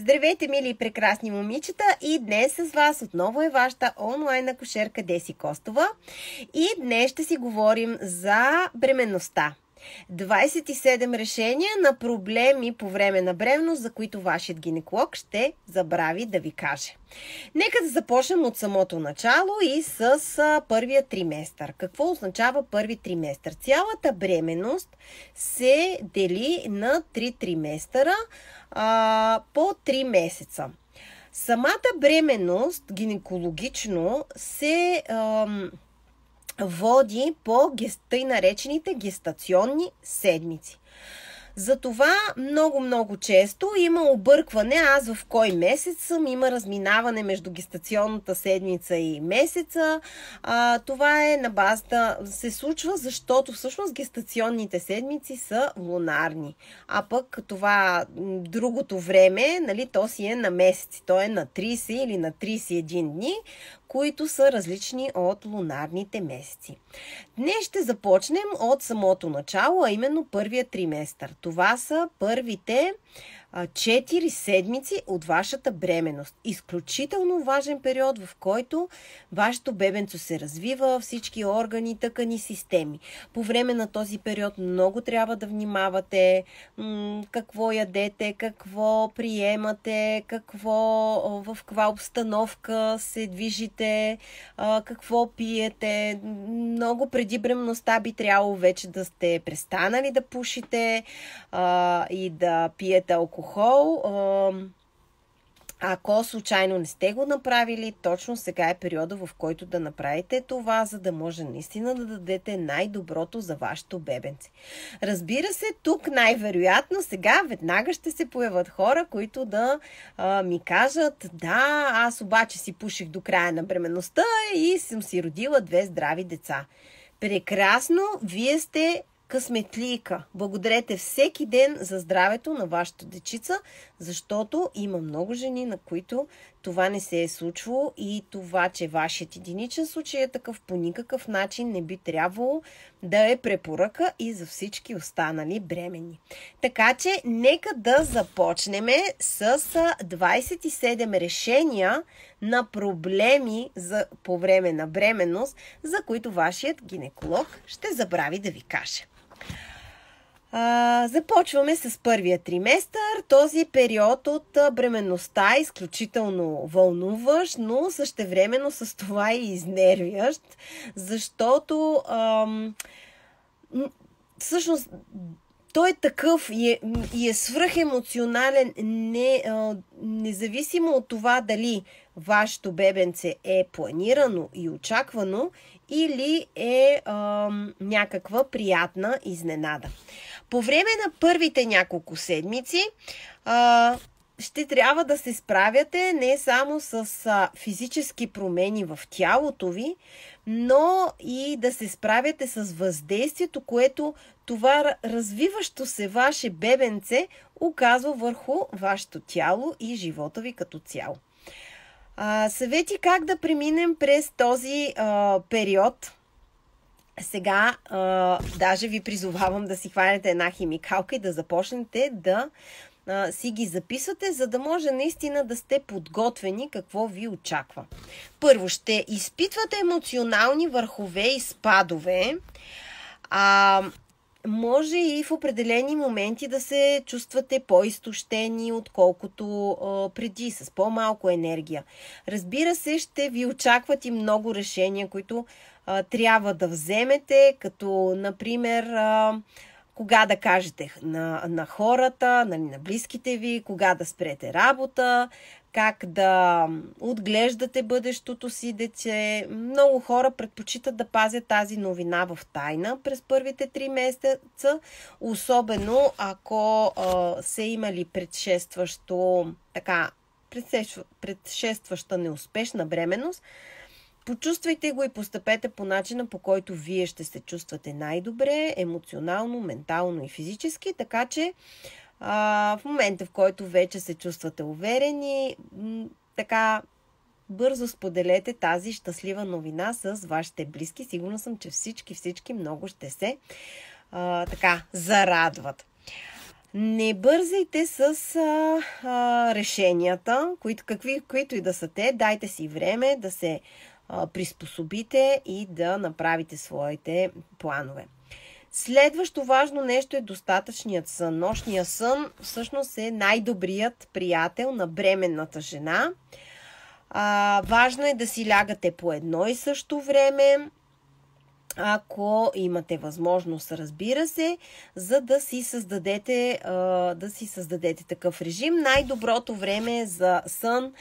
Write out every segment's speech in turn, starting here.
Здравейте, мили и прекрасни момичета! И днес с вас отново е вашата онлайн акушерка Деси Костова. И днес ще си говорим за бременността. 27 решения на проблеми по време на бременност, за които вашият гинеколог ще забрави да ви каже. Нека да започнем от самото начало и с първия триместър. Какво означава първи триместър? Цялата бременност се дели на 3 триместъра по 3 месеца. Самата бременност гинекологично се води по тъй наречените гестационни седмици. Затова много често има объркване, аз в кой месец съм, има разминаване между гестационната седмица и месеца. Това е на базата, се случва, защото всъщност гестационните седмици са лунарни. А пък това другото време, нали, то си е на месеци, то е на 30 или на 31 дни, които са различни от лунарните месеци. Днес ще започнем от самото начало, а именно първия триместър. Това са първите 4 седмици от вашата бременност. Изключително важен период, в който вашето бебенцо се развива, всички органи, тъкани, системи. По време на този период много трябва да внимавате какво ядете, какво приемате, в каква обстановка се движите, какво пиете. Много преди бременността би трябвало вече да сте престанали да пушите и да пиете алкохол. Ако случайно не сте го направили, точно сега е периода, в който да направите това, за да може наистина да дадете най-доброто за вашето бебенце. Разбира се, тук най-вероятно сега веднага ще се появят хора, които да ми кажат: да, аз обаче си пуших до края на бременността и съм си родила 2 здрави деца. Прекрасно, вие сте късметлийка. Благодарете всеки ден за здравето на вашето дечица, защото има много жени, на които това не се е случвало и това, че вашият единичен случай е такъв, по никакъв начин не би трябвало да е препоръка и за всички останали бременни. Така че, нека да започнем с 27 решения на проблеми по време на бременност, за които вашият гинеколог ще забрави да ви каже. Започваме с първия триместър. Този период от бременността е изключително вълнуващ, но същевременно с това и изнервящ, защото всъщност той е такъв и е свръхемоционален, независимо от това дали вашето бебенце е планирано и очаквано или е някаква приятна изненада. По време на първите няколко седмици ще трябва да се справяте не само с физически промени в тялото ви, но и да се справяте с въздействието, което това развиващо се ваше бебенце оказва върху вашето тяло и живота ви като цяло. Съвети как да преминем през този период. Сега даже ви призовавам да си хванете една химикалка и да започнете да си ги записвате, за да може наистина да сте подготвени какво ви очаква. Първо, ще изпитвате емоционални върхове и спадове. Може и в определени моменти да се чувствате по-изтощени, отколкото преди, с по-малко енергия. Разбира се, ще ви очакват и много решения, които трябва да вземете, като, например, кога да кажете на хората, на близките ви, кога да спрете работа, как да отглеждате бъдещото си дете. Много хора предпочитат да пазят тази новина в тайна през първите 3 месеца, особено ако са имали предшестваща неуспешна бременност. Почувствайте го и постъпете по начина, по който вие ще се чувствате най-добре, емоционално, ментално и физически, така че в момента, в който вече се чувствате уверени, така бързо споделете тази щастлива новина с вашите близки. Сигурна съм, че всички много ще се зарадват. Не бързайте с решенията, които и да са те. Дайте си време да се приспособите и да направите своите планове. Следващо важно нещо е достатъчният сън. Нощният сън всъщност е най-добрият приятел на бременната жена. Важно е да си лягате по едно и също време, ако имате възможност, разбира се, за да си създадете такъв режим. Най-доброто време за сън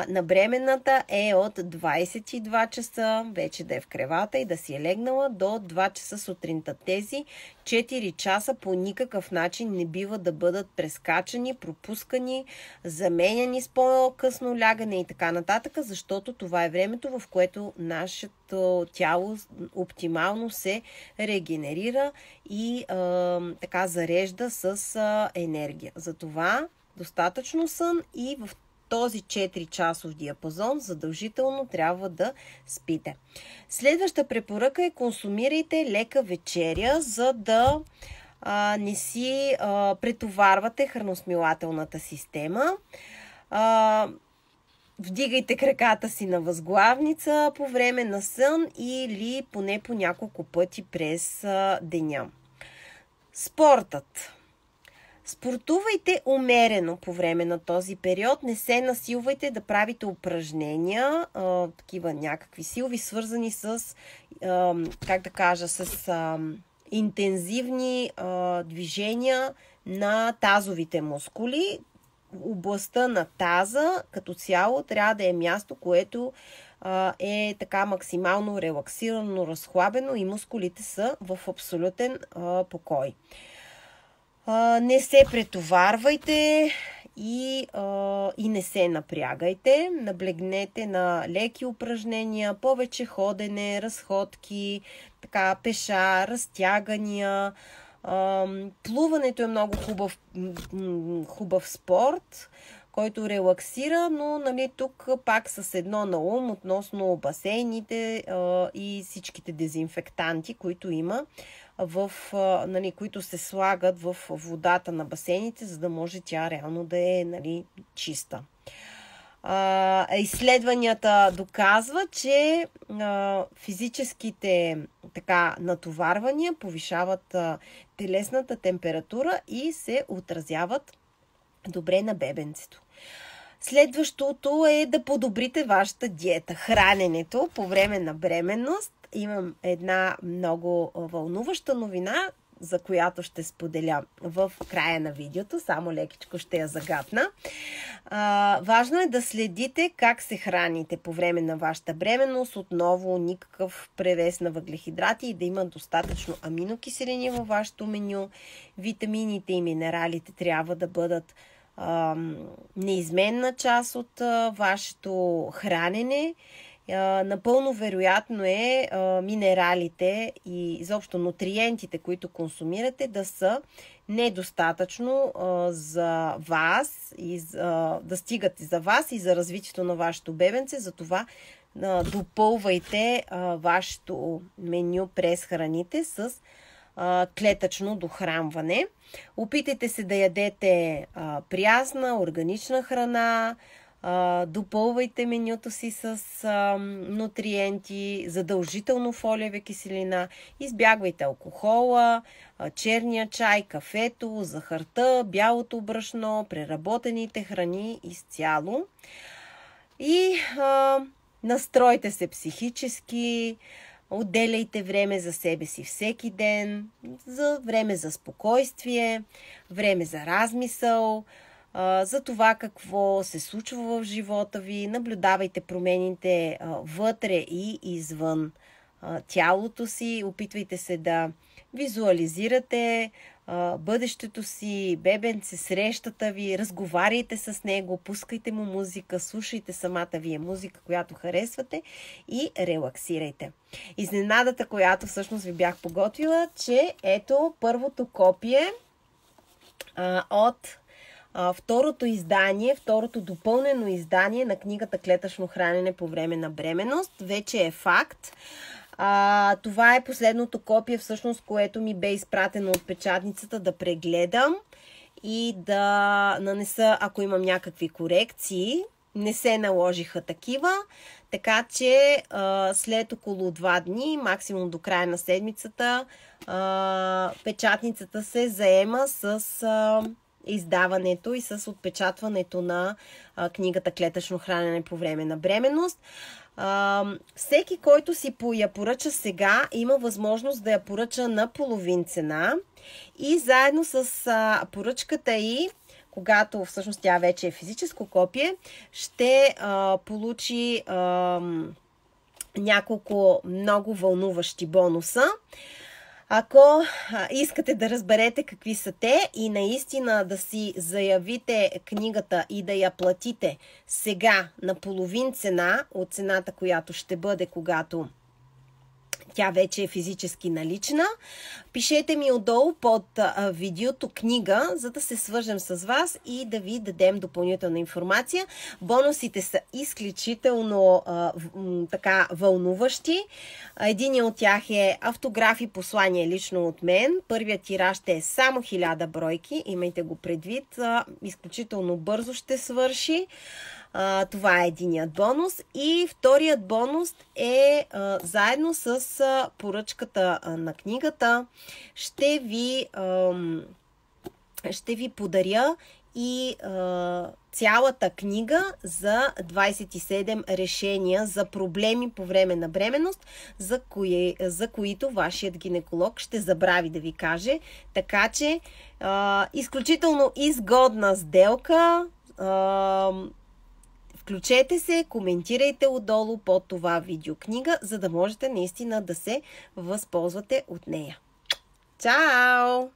на бременната е от 22 часа, вече да е в кревата и да си е легнала, до 2 часа сутринта. Тези 4 часа по никакъв начин не бива да бъдат прескачани, пропускани, заменяни с по-късно лягане и така нататък, защото това е времето, в което нашето тяло оптимално се регенерира и така зарежда с енергия. Затова достатъчно сън и в този 4-часов диапазон задължително трябва да спите. Следваща препоръка е: консумирайте лека вечеря, за да не си претоварвате храносмилателната система. Вдигайте краката си на възглавница по време на сън или поне по няколко пъти през деня. Спортът. Спортувайте умерено по време на този период. Не се насилвайте да правите упражнения, такива някакви силови, свързани с, интензивни движения на тазовите мускули. Областта на таза като цяло трябва да е място, което е така максимално релаксирано, разхлабено и мускулите са в абсолютен покой. Не се претоварвайте и не се напрягайте. Наблегнете на леки упражнения, повече ходене, разходки, така пеша, разтягания. Плуването е много хубав спорт, който релаксира, но тук пак с едно на ум относно басейните и всичките дезинфектанти, които има, които се слагат в водата на басейните, за да може тя реално да е чиста. Изследванията доказват, че физическите натоварвания повишават телесната температура и се отразяват добре на бебенцето. Следващото е да подобрите вашата диета, храненето по време на бременност. Имам една много вълнуваща новина, за която ще споделя в края на видеото. Само лекичко ще я загатна. Важно е да следите как се храните по време на вашата бременност. Отново никакъв превес на въглехидрати и да има достатъчно аминокиселини във вашето меню. Витамините и минералите трябва да бъдат неизменна част от вашето хранене. Напълно вероятно е минералите и изобщо нутриентите, които консумирате, да са недостатъчно за вас и да стигат и за вас и за развитието на вашето бебенце. Затова допълвайте вашето меню през храните с клетъчно дохранване. Опитайте се да ядете прясна, органична храна. Допълвайте менюто си с нутриенти, задължително фолиева киселина, избягвайте алкохола, черния чай, кафето, захарта, бялото брашно, преработените храни изцяло. И настройте се психически, отделяйте време за себе си всеки ден, време за спокойствие, време за размисъл, за това какво се случва в живота ви. Наблюдавайте промените вътре и извън тялото си. Опитвайте се да визуализирате бъдещето си, бебенце, срещата ви, разговаряйте с него, пускайте му музика, слушайте самата вие музика, която харесвате и релаксирайте. Изненадата, която всъщност ви бях подготвила, че ето първото копие от второто допълнено издание на книгата "Клетъчно хранене по време на бременност" вече е факт. Това е последното копие, всъщност, което ми бе изпратено от печатницата да прегледам и да нанеса, ако имам някакви корекции. Не се наложиха такива, така че след около 2 дни, максимум до края на седмицата, печатницата се заема с издаването и с отпечатването на книгата "Клетъчно хранене по време на бременност". Всеки, който си я поръча сега, има възможност да я поръча на половин цена и заедно с поръчката й, когато всъщност тя вече е физическо копие, ще получи няколко много вълнуващи бонуса. Ако искате да разберете какви са те и наистина да си заявите книгата и да я платите сега на половин цена от цената, която ще бъде, когато тя вече е физически налична, пишете ми отдолу под видеото книга, за да се свържем с вас и да ви дадем допълнителна информация. Бонусите са изключително така вълнуващи. Един от тях е автограф и послание лично от мен. Първият тираж ще е само 1000 бройки, имайте го предвид. Изключително бързо ще свърши. Това е единият бонус. И вторият бонус е заедно с поръчката на книгата ще ви подаря и цялата книга за 27 решения за проблеми по време на бременност, за които вашият гинеколог ще забрави да ви каже. Така че изключително изгодна сделка. Включете се, коментирайте отдолу под това видеокнига, за да можете наистина да се възползвате от нея. Чао!